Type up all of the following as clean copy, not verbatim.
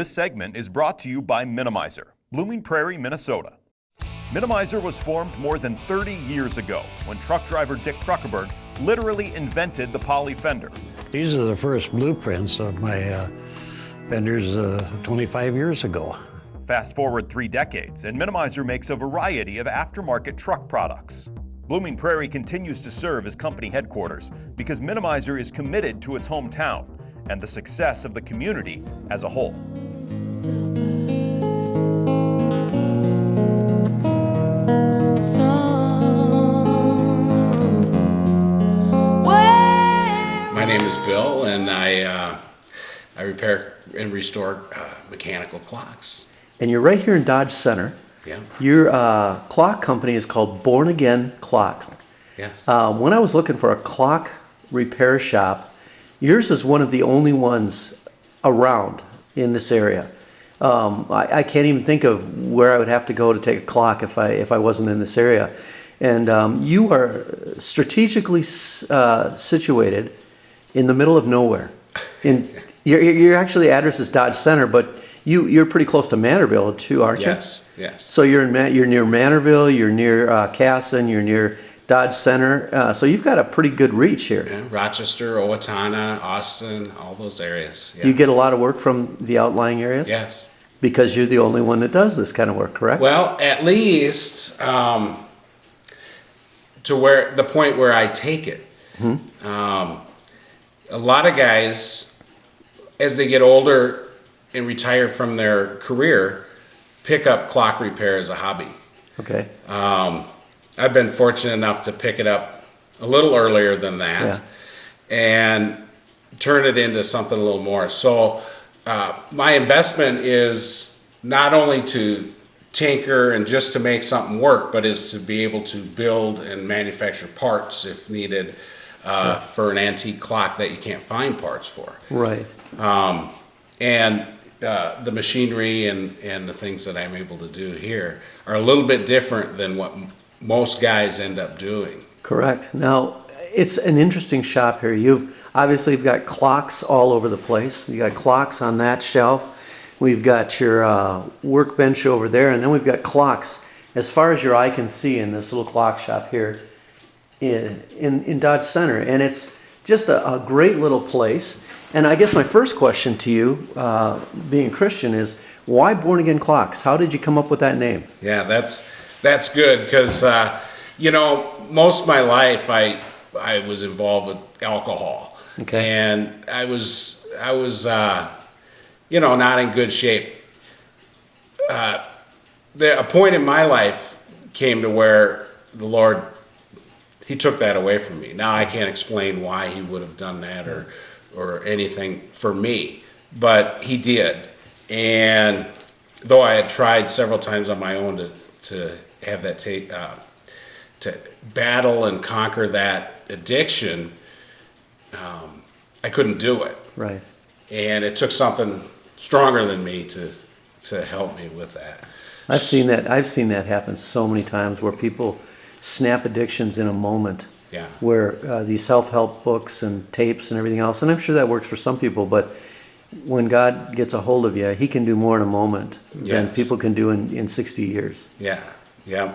This segment is brought to you by Minimizer, Blooming Prairie, Minnesota. Minimizer was formed more than 30 years ago when truck driver Dick Kruckerberg literally invented the poly fender. These are the first blueprints of my fenders 25 years ago. Fast forward 3 decades, and Minimizer makes a variety of aftermarket truck products. Blooming Prairie continues to serve as company headquarters because Minimizer is committed to its hometown and the success of the community as a whole. My name is Bill, and I repair and restore mechanical clocks. And you're right here in Dodge Center. Yeah. Your clock company is called BornAgainClocks. Yes. When I was looking for a clock repair shop, yours is one of the only ones around in this area. I can't even think of where I would have to go to take a clock if I wasn't in this area. And you are strategically situated in the middle of nowhere. Your actually address is Dodge Center, but you're pretty close to Manorville too, aren't you? Yes, yes. So you're near Manorville, you're near Casson, you're near Dodge Center. So you've got a pretty good reach here. Yeah, Rochester, Owatonna, Austin, all those areas. Yeah. You get a lot of work from the outlying areas? Yes. Because you're the only one that does this kind of work, correct? Well, at least to where the point where I take it. Mm-hmm. A lot of guys, as they get older and retire from their career, pick up clock repair as a hobby. Okay. I've been fortunate enough to pick it up a little earlier than that, and turn it into something a little more. So my investment is not only to tinker and just to make something work, but is to be able to build and manufacture parts if needed for an antique clock that you can't find parts for. Right. And the machinery and the things that I'm able to do here are a little bit different than what most guys end up doing. Correct. Now, it's an interesting shop here. You've got clocks all over the place. You got clocks on that shelf. We've got your workbench over there, and then we've got clocks as far as your eye can see in this little clock shop here in Dodge Center. And it's just a great little place. And I guess my first question to you, being a Christian, is why Born Again Clocks? How did you come up with that name? Yeah, that's good because most of my life I was involved with alcohol. Okay. And I was not in good shape. A point in my life came to where the Lord, He took that away from me. Now I can't explain why He would have done that or anything for me, but He did. And though I had tried several times on my own to have that to battle and conquer that addiction, I couldn't do it. Right. And it took something stronger than me to help me with that. I've seen that happen so many times where people snap addictions in a moment. Yeah. Where these self-help books and tapes and everything else, and I'm sure that works for some people, but when God gets a hold of you, He can do more in a moment than people can do in 60 years. Yeah, yeah.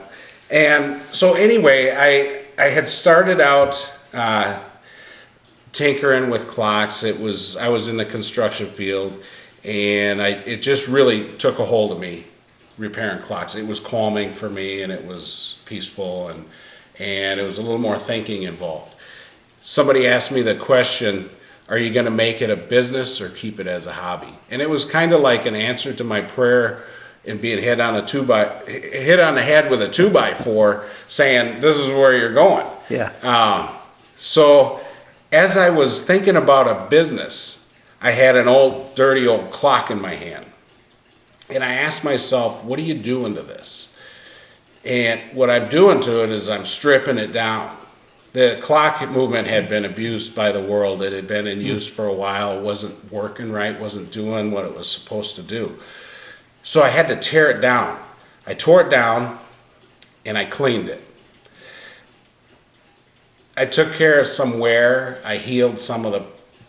And so anyway, I had started out tinkering with clocks. I was in the construction field, and it just really took a hold of me, repairing clocks. It was calming for me, and it was peaceful, and it was a little more thinking involved. Somebody asked me the question, are you going to make it a business or keep it as a hobby? And it was kind of like an answer to my prayer and being hit on the head with a 2x4 saying, this is where you're going. Yeah. So as I was thinking about a business, I had an dirty old clock in my hand. And I asked myself, what are you doing to this? And what I'm doing to it is I'm stripping it down. The clock movement had been abused by the world. It had been in use for a while. It wasn't working right, wasn't doing what it was supposed to do. So I had to tear it down. I tore it down and I cleaned it. I took care of some wear. I healed some of the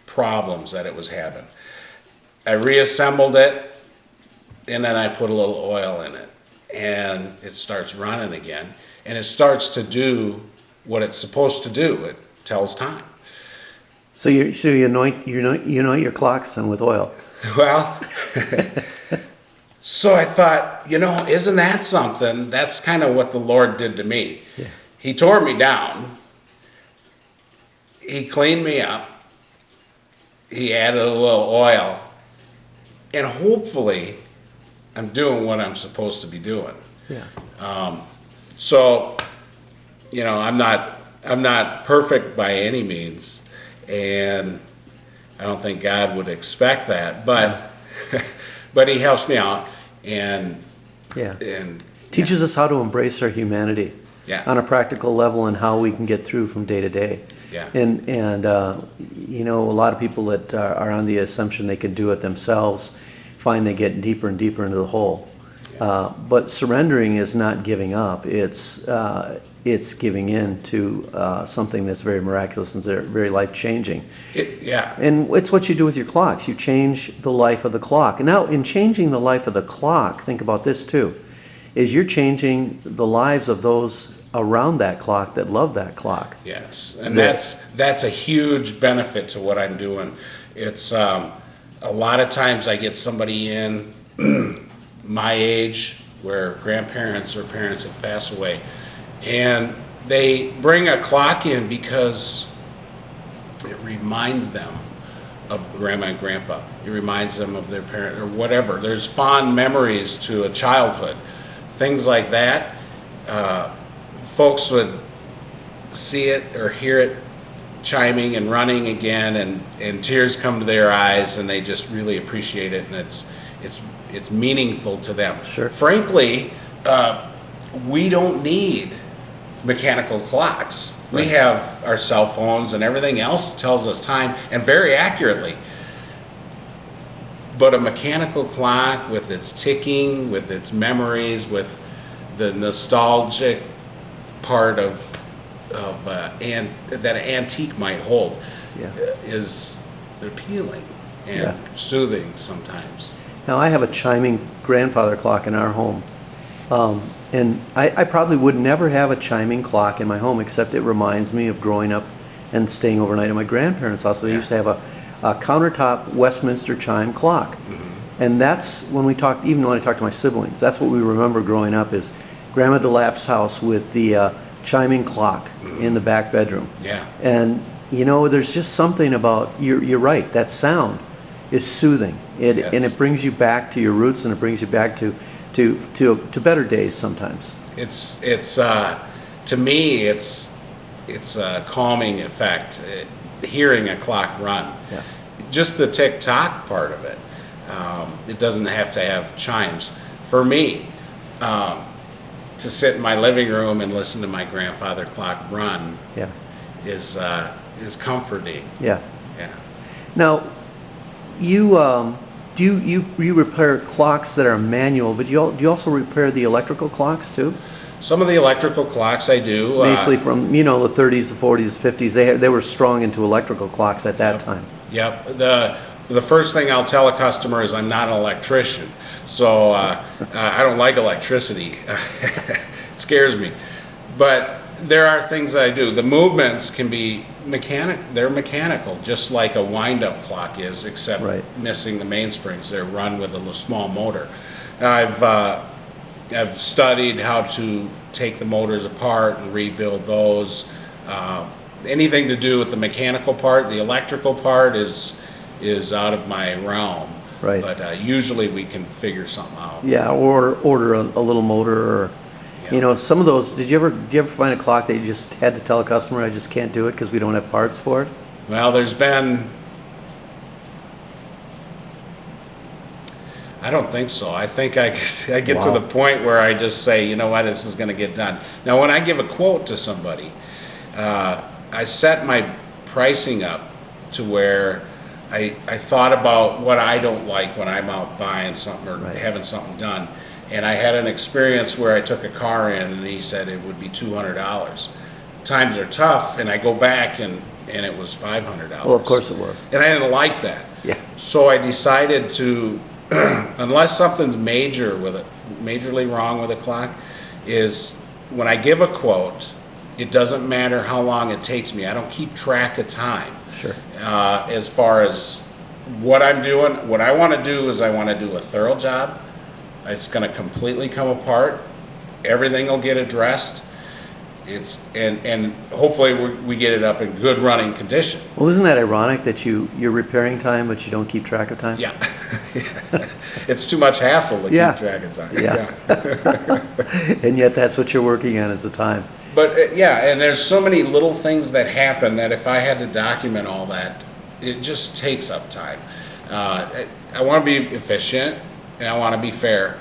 problems that it was having. I reassembled it and then I put a little oil in it, and it starts running again, and it starts to do what it's supposed to do. It tells time. So you anoint your clocks then with oil. Well, so I thought, isn't that something? That's kind of what the Lord did to me. Yeah. He tore me down. He cleaned me up. He added a little oil. And hopefully, I'm doing what I'm supposed to be doing. Yeah. So, I'm not perfect by any means, and I don't think God would expect that, but but He helps me out and teaches us how to embrace our humanity on a practical level and how we can get through from day to day. Yeah. And a lot of people that are on the assumption they can do it themselves find they get deeper and deeper into the hole. Yeah. But surrendering is not giving up. It's giving in to something that's very miraculous and very life-changing. And it's what you do with your clocks. You change the life of the clock. And now, in changing the life of the clock, think about this too, is you're changing the lives of those around that clock that love that clock. Yes, and that's a huge benefit to what I'm doing. It's a lot of times I get somebody in my age where grandparents or parents have passed away, and they bring a clock in because it reminds them of grandma and grandpa. It reminds them of their parent or whatever. There's fond memories to a childhood, things like that. Folks would see it or hear it chiming and running again, and tears come to their eyes, and they just really appreciate it, and it's meaningful to them. Sure. Frankly, we don't need mechanical clocks. Right. We have our cell phones, and everything else tells us time, and very accurately. But a mechanical clock with its ticking, with its memories, with the nostalgic part of and that an antique might hold, is appealing and soothing sometimes. Now, I have a chiming grandfather clock in our home. And I probably would never have a chiming clock in my home, except it reminds me of growing up and staying overnight at my grandparents' house. They used to have a countertop Westminster chime clock. Mm-hmm. And that's when even when I talk to my siblings, that's what we remember growing up is BornAgainClocks3's house with the chiming clock in the back bedroom. Yeah. And there's just something about, you're right, that sound is soothing. And it brings you back to your roots, and it brings you back to better days sometimes. It's to me it's a calming effect, hearing a clock run. Yeah. Just the tick-tock part of it. It doesn't have to have chimes. For me, to sit in my living room and listen to my grandfather clock run is comforting. Yeah. Yeah. Now, you repair clocks that are manual, but do you also repair the electrical clocks too? Some of the electrical clocks I do. Basically from the 30s, the 40s, 50s, they were strong into electrical clocks at that time. Yep. The first thing I'll tell a customer is I'm not an electrician, so I don't like electricity. It scares me. But there are things that I do. The movements can be they're mechanical, just like a wind-up clock is, except missing the mainsprings. They're run with a small motor. I've studied how to take the motors apart and rebuild those. Anything to do with the mechanical part, the electrical part is out of my realm. Right. But usually we can figure something out. Yeah, or order a little motor, or some of those. Did you ever find a clock that you just had to tell a customer, I just can't do it because we don't have parts for it? Well, there's been. I don't think so. I think I get to the point where I just say, you know what, this is going to get done. Now, when I give a quote to somebody, I set my pricing up to where I thought about what I don't like when I'm out buying something or having something done. And I had an experience where I took a car in and he said it would be $200. Times are tough, and I go back and it was $500. Well, of course it was. And I didn't like that. Yeah. So I decided to unless something's majorly wrong with a clock, is when I give a quote, it doesn't matter how long it takes me. I don't keep track of time. Sure. As far as what I'm doing, what I want to do is I want to do a thorough job. It's going to completely come apart. Everything will get addressed. And hopefully we get it up in good running condition. Well, isn't that ironic that you're repairing time, but you don't keep track of time? Yeah. It's too much hassle to Yeah. keep track of time. Yeah. And yet that's what you're working on is the time. But yeah, and there's so many little things that happen that if I had to document all that, it just takes up time. I want to be efficient and I want to be fair.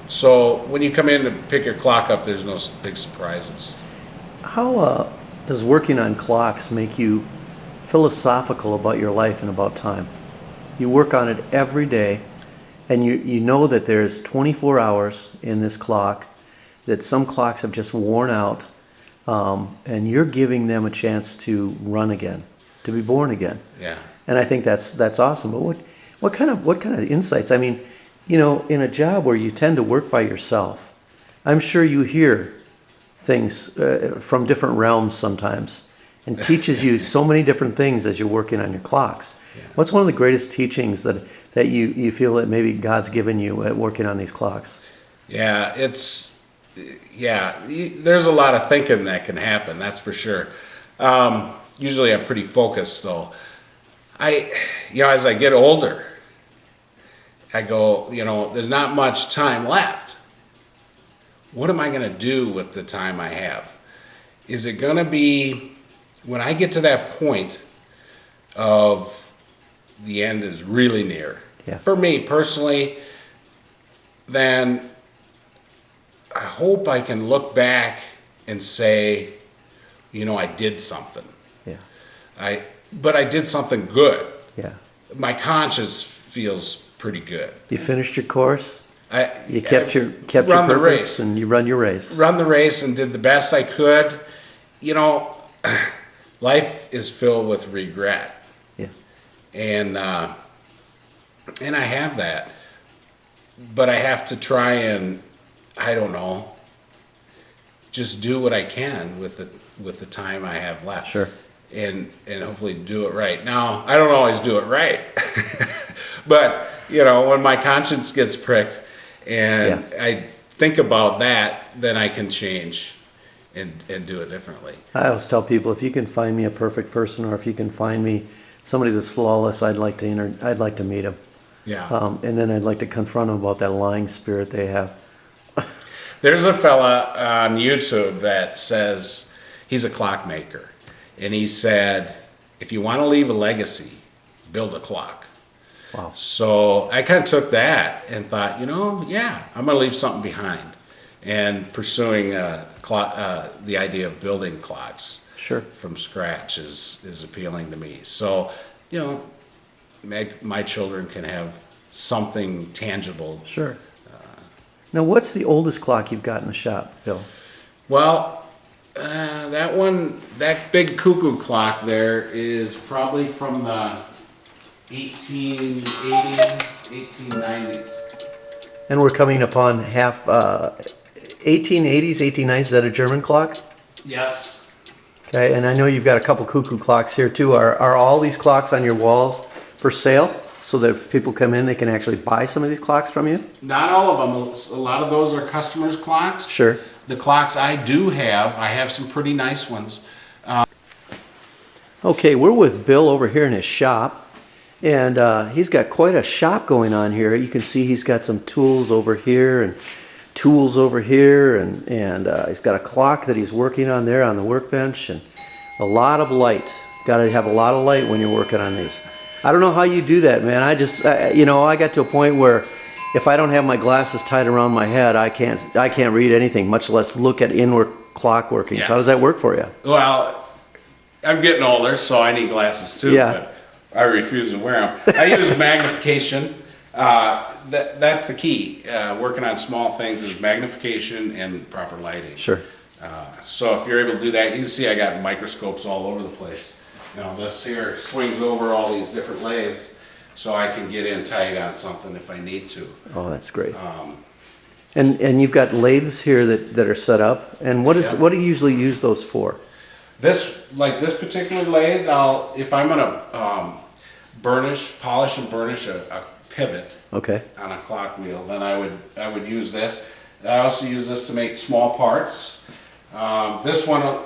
So when you come in to pick your clock up, there's no big surprises. How does working on clocks make you philosophical about your life and about time? You work on it every day, and you know that there's 24 hours in this clock, that some clocks have just worn out, and you're giving them a chance to run again, to be born again. Yeah. And I think that's awesome. But what kind of insights? I mean, you know, in a job where you tend to work by yourself, I'm sure you hear things from different realms sometimes, and teaches you so many different things as you're working on your clocks. Yeah. What's one of the greatest teachings that you feel that maybe God's given you at working on these clocks? Yeah, there's a lot of thinking that can happen, that's for sure. Usually I'm pretty focused though. As I get older, I go, there's not much time left. What am I going to do with the time I have? Is it going to be, when I get to that point of the end is really near, for me personally, then I hope I can look back and say, I did something. Yeah. But I did something good. Yeah. My conscience feels pretty good. You finished your course. You kept your run the purpose, race. and you run your race. Run the race and did the best I could. Life is filled with regret. Yeah. And I have that. But I have to try and, I don't know, just do what I can with the time I have left. Sure. And hopefully do it right. Now, I don't always do it right. But, when my conscience gets pricked and I think about that, then I can change and do it differently. I always tell people, if you can find me a perfect person, or if you can find me somebody that's flawless, I'd like to meet him. Yeah. And then I'd like to confront them about that lying spirit they have. There's a fella on YouTube that says he's a clockmaker. And he said, if you want to leave a legacy, build a clock. Wow. So I kind of took that and thought, I'm going to leave something behind. And pursuing the idea of building clocks from scratch is appealing to me. So, my children can have something tangible. Sure. Now, what's the oldest clock you've got in the shop, Bill? Well, that big cuckoo clock there is probably from the 1880s, 1890s. And we're coming upon 1880s, 1890s. Is that a German clock? Yes. Okay, and I know you've got a couple cuckoo clocks here too. Are all these clocks on your walls for sale, so that if people come in, they can actually buy some of these clocks from you? Not all of them. A lot of those are customers' clocks. Sure. The clocks I have some pretty nice ones. Okay, we're with Bill over here in his shop, and he's got quite a shop going on here. You can see he's got some tools over here and tools over here, and he's got a clock that he's working on there on the workbench, and a lot of light. Got to have a lot of light when you're working on these. I don't know how you do that, man. I just, I got to a point where if I don't have my glasses tied around my head, I can't read anything, much less look at inward clock workings. Yeah. How does that work for you? Well, I'm getting older, so I need glasses too. Yeah. But I refuse to wear them. I use magnification. That's the key. Working on small things is magnification and proper lighting. Sure. So if you're able to do that, you can see I got microscopes all over the place. This here swings over all these different lathes. so I can get in tight on something if I need to. Oh, that's great. And you've got lathes here that are set up. And what do you usually use those for? This particular lathe, if I'm gonna polish and burnish a pivot Okay. on a clock wheel, then I would use this. I also use this to make small parts. This one,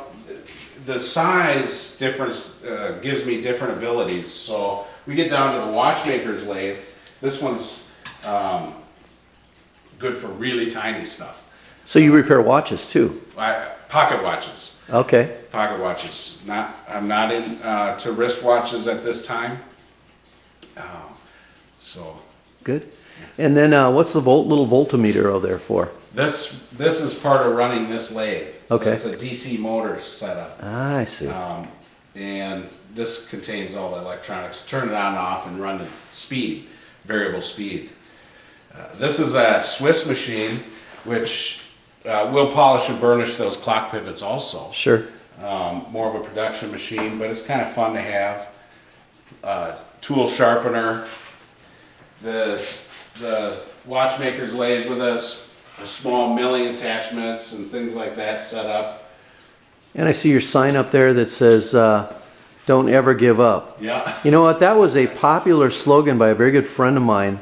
the size difference gives me different abilities. So we get down to the watchmaker's lathes. This one's good for really tiny stuff. So you repair watches too? Pocket watches. Okay. Pocket watches. I'm not in to wrist watches at this time. So Good. And then what's the little voltmeter over there for? this is part of running this lathe. Okay. So it's a DC motor setup. Ah, I see. And this contains all the electronics. Turn it on and off and run the speed, variable speed. This is a Swiss machine, which will polish and burnish those clock pivots also. Sure. More of a production machine, but it's kind of fun to have. Tool sharpener. The watchmaker's lathe with us, a small milling attachments and things like that set up. And I see your sign up there that says, "Don't ever give up." Yeah. You know what? That was a popular slogan by a very good friend of mine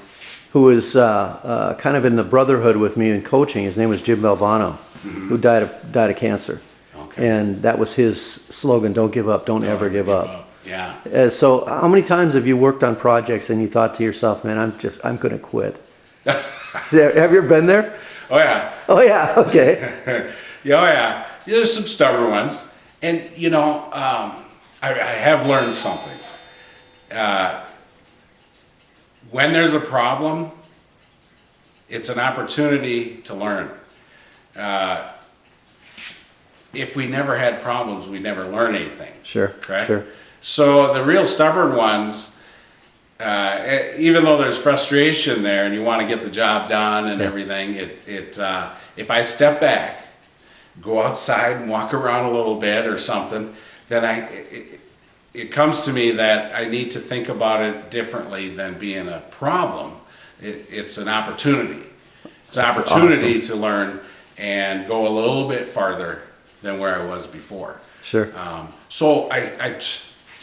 who was kind of in the brotherhood with me in coaching. His name was Jim Valvano, who died of cancer. Okay. And that was his slogan, "Don't give up, don't ever give up." Yeah. So how many times have you worked on projects and you thought to yourself, "Man, I'm going to quit"? Have you ever been there? Oh yeah. Oh yeah, okay. Yeah, oh yeah. There's some stubborn ones, and I have learned something. When there's a problem, it's an opportunity to learn. If we never had problems, we'd never learn anything. Sure, Correct? sure. So the real stubborn ones, even though there's frustration there and you want to get the job done and everything, if I step back, go outside and walk around a little bit or something, then it comes to me that I need to think about it differently than being a problem. It's an opportunity. It's an opportunity to learn and go a little bit farther than where I was before. Sure. So I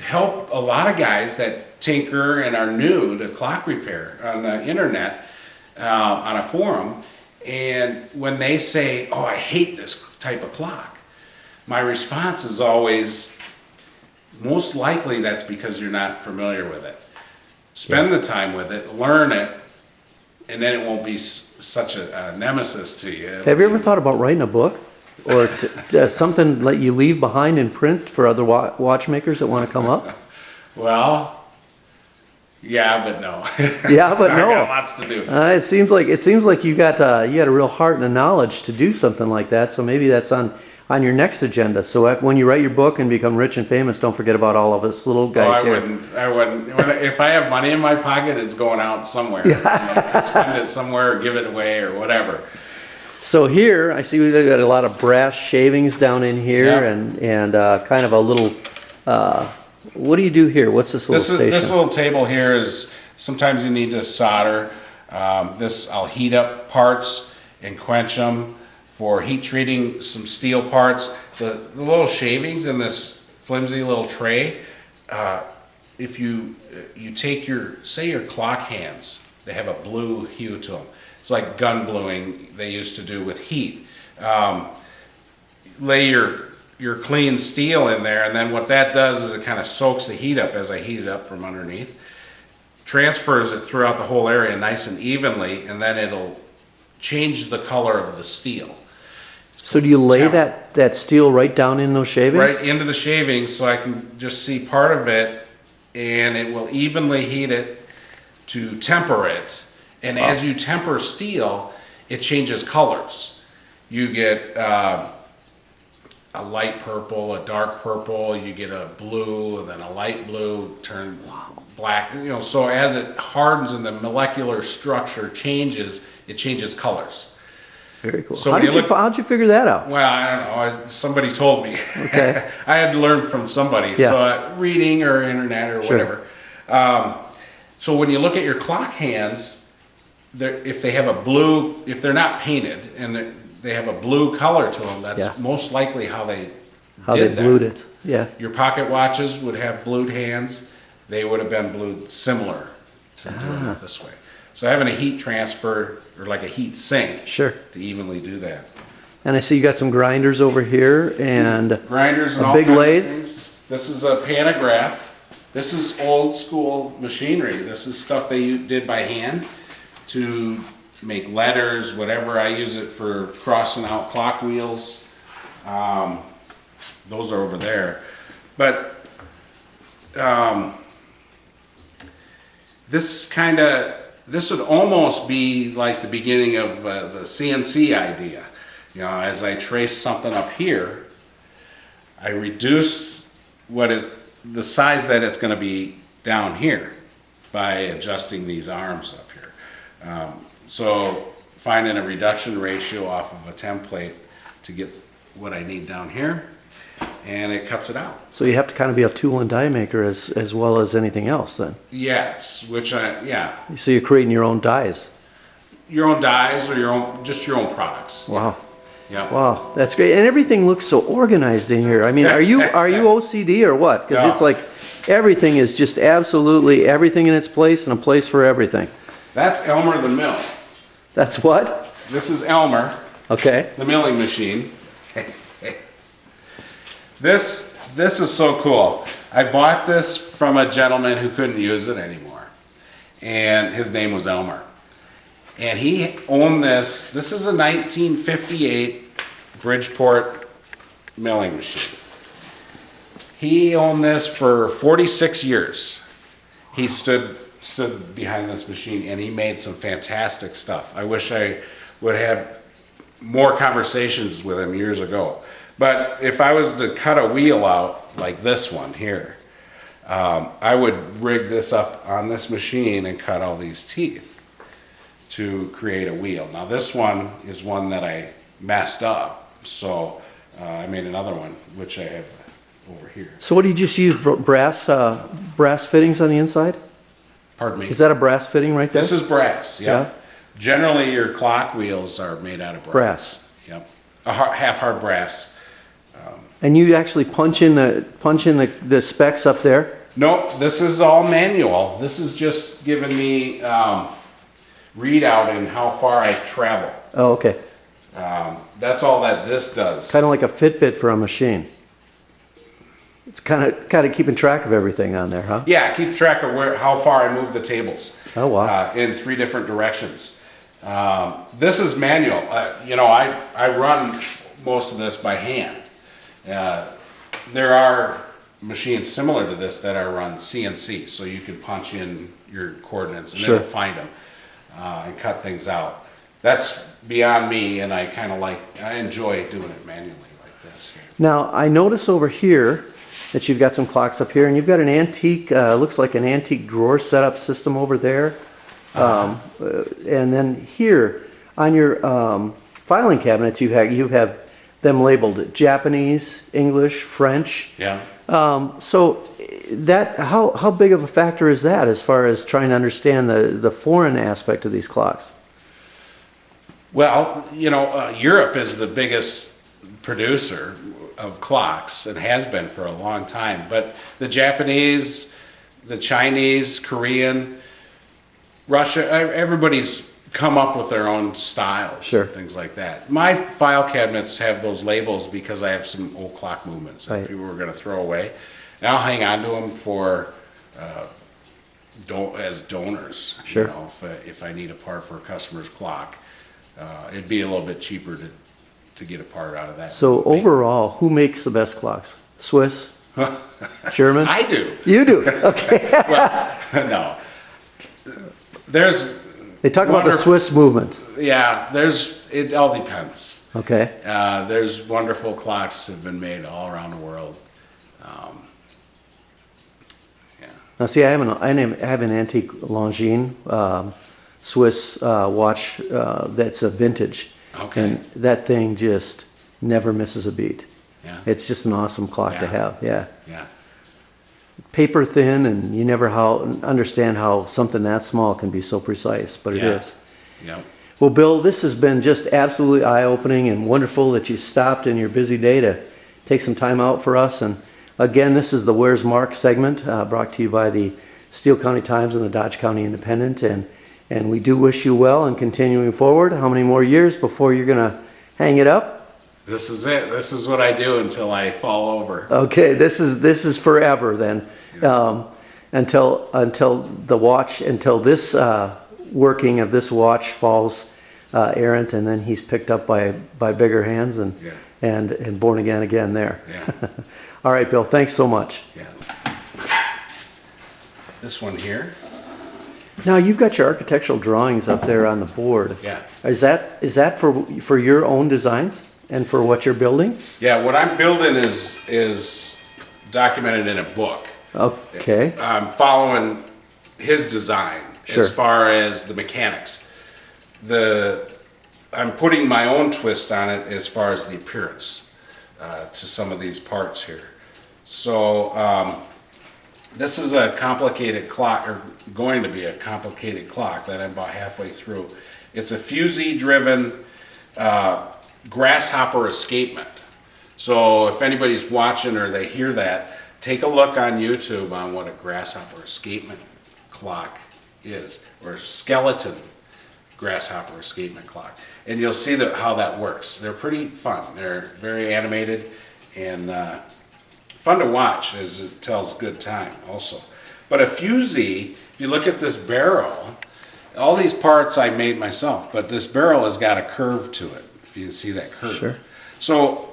help a lot of guys that tinker and are new to clock repair on the internet, on a forum, and when they say, "Oh, I hate this type of clock," my response is always, most likely that's because you're not familiar with it. Spend the time with it, learn it, and then it won't be such a nemesis to you. Have you ever thought about writing a book? Or something that you leave behind in print for other watchmakers that want to come up? Well, yeah, but no. Yeah, but no. I got lots to do. It seems like you got a real heart and a knowledge to do something like that. So maybe that's on your next agenda. So when you write your book and become rich and famous, don't forget about all of us little guys here. I wouldn't. If I have money in my pocket, it's going out somewhere. I spend it somewhere or give it away or whatever. So here, I see we've got a lot of brass shavings down in here, and kind of a little. What do you do here? What's this little station? This little table here is sometimes you need to solder. I'll heat up parts and quench them for heat treating some steel parts. The little shavings in this flimsy little tray. If you take your clock hands, they have a blue hue to them. It's like gun bluing they used to do with heat. Lay your clean steel in there, and then what that does is it kind of soaks the heat up as I heat it up from underneath, transfers it throughout the whole area nice and evenly, and then it'll change the color of the steel. So do you lay that steel right down in those shavings? Right into the shavings, so I can just see part of it, and it will evenly heat it to temper it. And as you temper steel, it changes colors. You get a light purple, a dark purple, you get a blue, and then a light blue, turn black. So as it hardens and the molecular structure changes, it changes colors. Very cool. So how'd you figure that out? Well, I don't know. Somebody told me. Okay. I had to learn from somebody. Yeah. So reading or internet or whatever. So when you look at your clock hands, if they have a blue, if they're not painted and they have a blue color to them, that's Yeah. most likely how they How did they that. blued it. Yeah. Your pocket watches would have blued hands. They would have been blued similar to doing it this way. So having a heat transfer or like a heat sink Sure. to evenly do that. And I see you got some grinders over here and Grinders and a all big kinds of lathe. things. This is a pantograph. This is old school machinery. This is stuff they did by hand to make letters, whatever. I use it for crossing out clock wheels. Those are over there. But this would almost be like the beginning of the CNC idea. You know, as I trace something up here, I reduce the size that it's going to be down here by adjusting these arms up here. So finding a reduction ratio off of a template to get what I need down here, and it cuts it out. So you have to kind of be a tool and die maker as well as anything else then. Yes, yeah, So you're creating your own dies. your own dies or just your own products. Wow. Yeah. Wow, that's great. And everything looks so organized in here. I mean, are you OCD or what? Because No. it's like everything is just absolutely everything in its place and a place for everything. That's Elmer the mill. That's what? This is Elmer, Okay. the milling machine. This is so cool. I bought this from a gentleman who couldn't use it anymore, and his name was Elmer. And he owned this. This is a 1958 Bridgeport milling machine. He owned this for 46 years. He stood behind this machine, and he made some fantastic stuff. I wish I would have more conversations with him years ago. But if I was to cut a wheel out like this one here, I would rig this up on this machine and cut all these teeth to create a wheel. Now this one is one that I messed up, so I made another one, which I have over here. So what do you just use? Brass fittings on the inside? Pardon me. Is that a brass fitting right there? This is brass, yeah. Yeah. Generally, your clock wheels are made out of brass. Brass. Yep. Half hard brass. And you actually punch in the specs up there? Nope, this is all manual. This is just giving me readout in how far I travel. Oh, okay. That's all that this does. Kind of like a Fitbit for a machine. It's kind of keeping track of everything on there, huh? Yeah, it keeps track of how far I move the tables. Oh, wow. In 3 different directions. This is manual. I run most of this by hand. There are machines similar to this that are run CNC, so you can punch in your coordinates and Sure. it'll find them and cut things out. That's beyond me, and I enjoy doing it manually like this. Now, I notice over here that you've got some clocks up here, and you've got an antique, looks like an antique drawer setup system over there. And then here on your filing cabinets, you have them labeled Japanese, English, French. Yeah. So that how big of a factor is that as far as trying to understand the foreign aspect of these clocks? Well, Europe is the biggest producer of clocks and has been for a long time. But the Japanese, the Chinese, Korean, Russia, everybody's come up with their own styles, Sure. and things like that. My file cabinets have those labels because I have some old clock movements that Right. people were going to throw away. And I'll hang on to them for as donors. Sure. If I need a part for a customer's clock, it'd be a little bit cheaper to get a part out of that. So overall, who makes the best clocks? Swiss? German? I do. You do. Okay. Well, no. They talk about the wonderful- Swiss movement. Yeah, it all depends. Okay. There's wonderful clocks that have been made all around the world. Yeah. Now, see, I have an antique Longines Swiss watch that's a vintage. Okay. And that thing just never misses a beat. Yeah. It's just an awesome clock to Yeah. have. Yeah. Yeah. paper thin, and you never understand how something that small can be so precise, but it Yeah. is. Yep. Well, Bill, this has been just absolutely eye-opening and wonderful that you stopped in your busy day to take some time out for us. And again, this is the Where's Mark segment, brought to you by the Steele County Times and the Dodge County Independent. And we do wish you well and continuing forward. How many more years before you're going to hang it up? This is it. This is what I do until I fall over. Okay, this is forever then, until this working of this watch falls errant, and then he's picked up by bigger hands and born again there. Yeah. All right, Bill. Thanks so much. Yeah. This one here. Now you've got your architectural drawings up there on the board. Yeah. Is that for your own designs and for what you're building? Yeah. What I'm building is documented in a book. Okay. I'm following his design Sure. as far as the mechanics. I'm putting my own twist on it as far as the appearance to some of these parts here. So this is a complicated clock, or going to be a complicated clock that I'm about halfway through. It's a fusee-driven grasshopper escapement. So if anybody's watching or they hear that, take a look on YouTube on what a grasshopper escapement clock is, or skeleton grasshopper escapement clock, and you'll see how that works. They're pretty fun. They're very animated and fun to watch, as it tells good time also. But a fusee, if you look at this barrel, all these parts I made myself, but this barrel has got a curve to it, if you can see that curve. Sure. So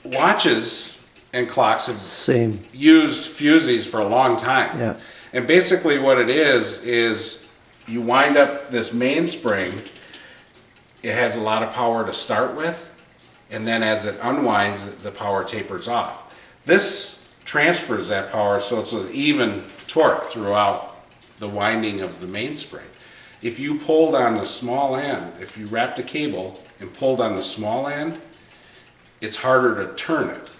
watches and clocks have Same. used fusees for a long time. Yeah. And basically what it is you wind up this mainspring. It has a lot of power to start with, and then as it unwinds, the power tapers off. This transfers that power so it's an even torque throughout the winding of the mainspring. If you pulled on the small end, if you wrapped a cable and pulled on the small end, it's harder to turn it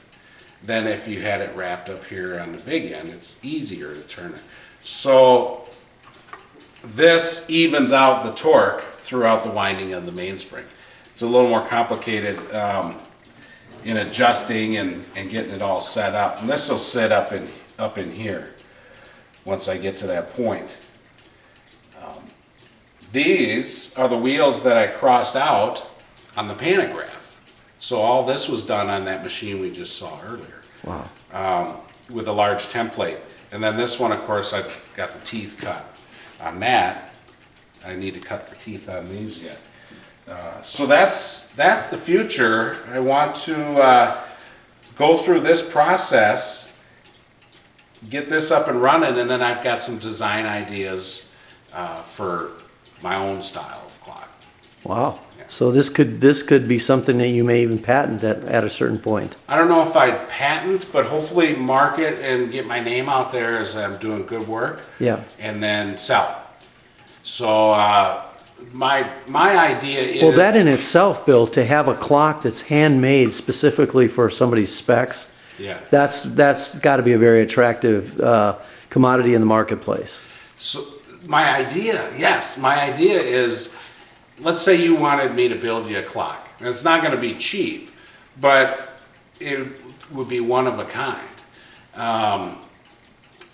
than if you had it wrapped up here on the big end. It's easier to turn it. So this evens out the torque throughout the winding of the mainspring. It's a little more complicated in adjusting and getting it all set up. And this will sit up in here once I get to that point. These are the wheels that I crossed out on the pantograph. So all this was done on that machine we just saw earlier. Wow. With a large template. And then this one, of course, I've got the teeth cut on that. I need to cut the teeth on these yet. So that's the future. I want to go through this process, get this up and running, and then I've got some design ideas for my own style of clock. Wow. So this could be something that you may even patent at a certain point. I don't know if I'd patent, but hopefully market and get my name out there as I'm doing good work. Yeah. And then sell it. So my idea is... Well, that in itself, Bill, to have a clock that's handmade specifically for somebody's specs, Yeah. that's got to be a very attractive commodity in the marketplace. So my idea is, let's say you wanted me to build you a clock. And it's not going to be cheap, but it would be one of a kind.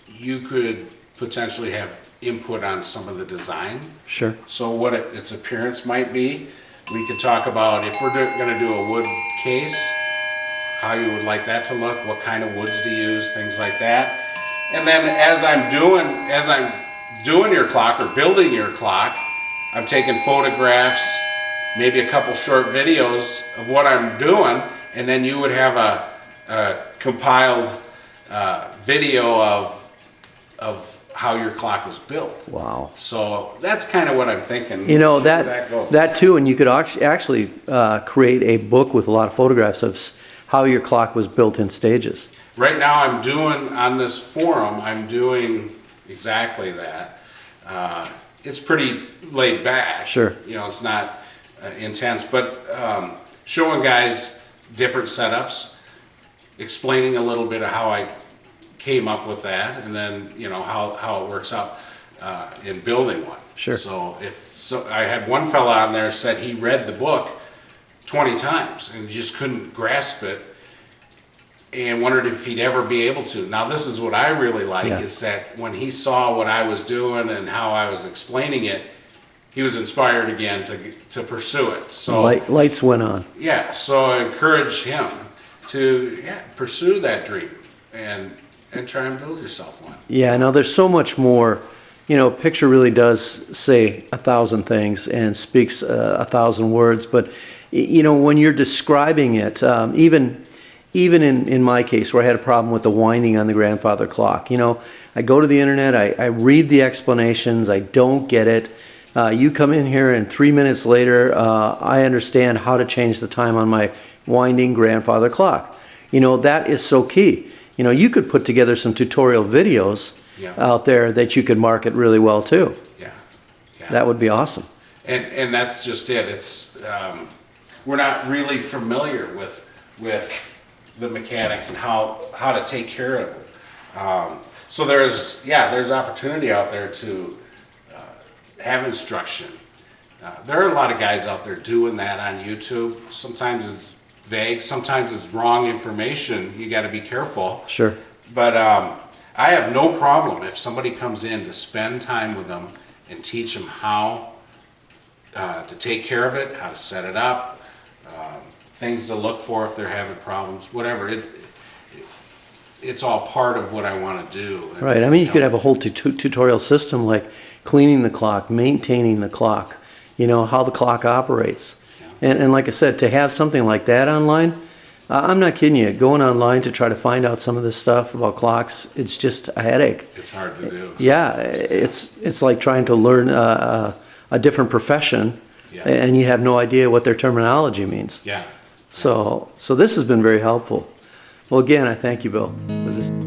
You could potentially have input on some of the design. Sure. So what its appearance might be. We could talk about if we're going to do a wood case, how you would like that to look, what kind of woods to use, things like that. And then as I'm doing your clock or building your clock, I'm taking photographs, maybe a couple short videos of what I'm doing, and then you would have a compiled video of how your clock was built. Wow. So that's kind of what I'm thinking. You know, See where that goes. that too, and you could actually create a book with a lot of photographs of how your clock was built in stages. Right now I'm doing, on this forum, I'm doing exactly that. It's pretty laid back. Sure. You know, it's not intense, but showing guys different setups, explaining a little bit of how I came up with that, and then how it works out in building one. Sure. So I had one fella on there said he read the book 20 times and just couldn't grasp it, and wondered if he'd ever be able to. Now, this is what I really like, is that when he saw what I was doing and how I was explaining it, he was inspired again to pursue it. So lights went on. Yeah, so I encourage him to pursue that dream and try and build yourself one. Yeah, no, there's so much more. Picture really does say 1,000 things and speaks 1,000 words. But when you're describing it, even in my case where I had a problem with the winding on the grandfather clock, I go to the internet, I read the explanations, I don't get it. You come in here and 3 minutes later, I understand how to change the time on my winding grandfather clock. That is so key. You could put together some tutorial videos out there that you could market really well too. Yeah. That would be awesome. And that's just it. It's we're not really familiar with the mechanics and how to take care of it. So there's opportunity out there to have instruction. There are a lot of guys out there doing that on YouTube. Sometimes it's vague, sometimes it's wrong information. You got to be careful. Sure. But I have no problem if somebody comes in to spend time with them and teach them how to take care of it, how to set it up, things to look for if they're having problems, whatever. It's all part of what I want to do. Right. I mean, you could have a whole tutorial system like cleaning the clock, maintaining the clock, how the clock operates. Yeah. And like I said, to have something like that online, I'm not kidding you. Going online to try to find out some of this stuff about clocks, it's just a headache. It's hard to do. Yeah, it's like trying to learn a different profession, and you have no idea what their terminology means. Yeah. So this has been very helpful. Well, again, I thank you, Bill, for this.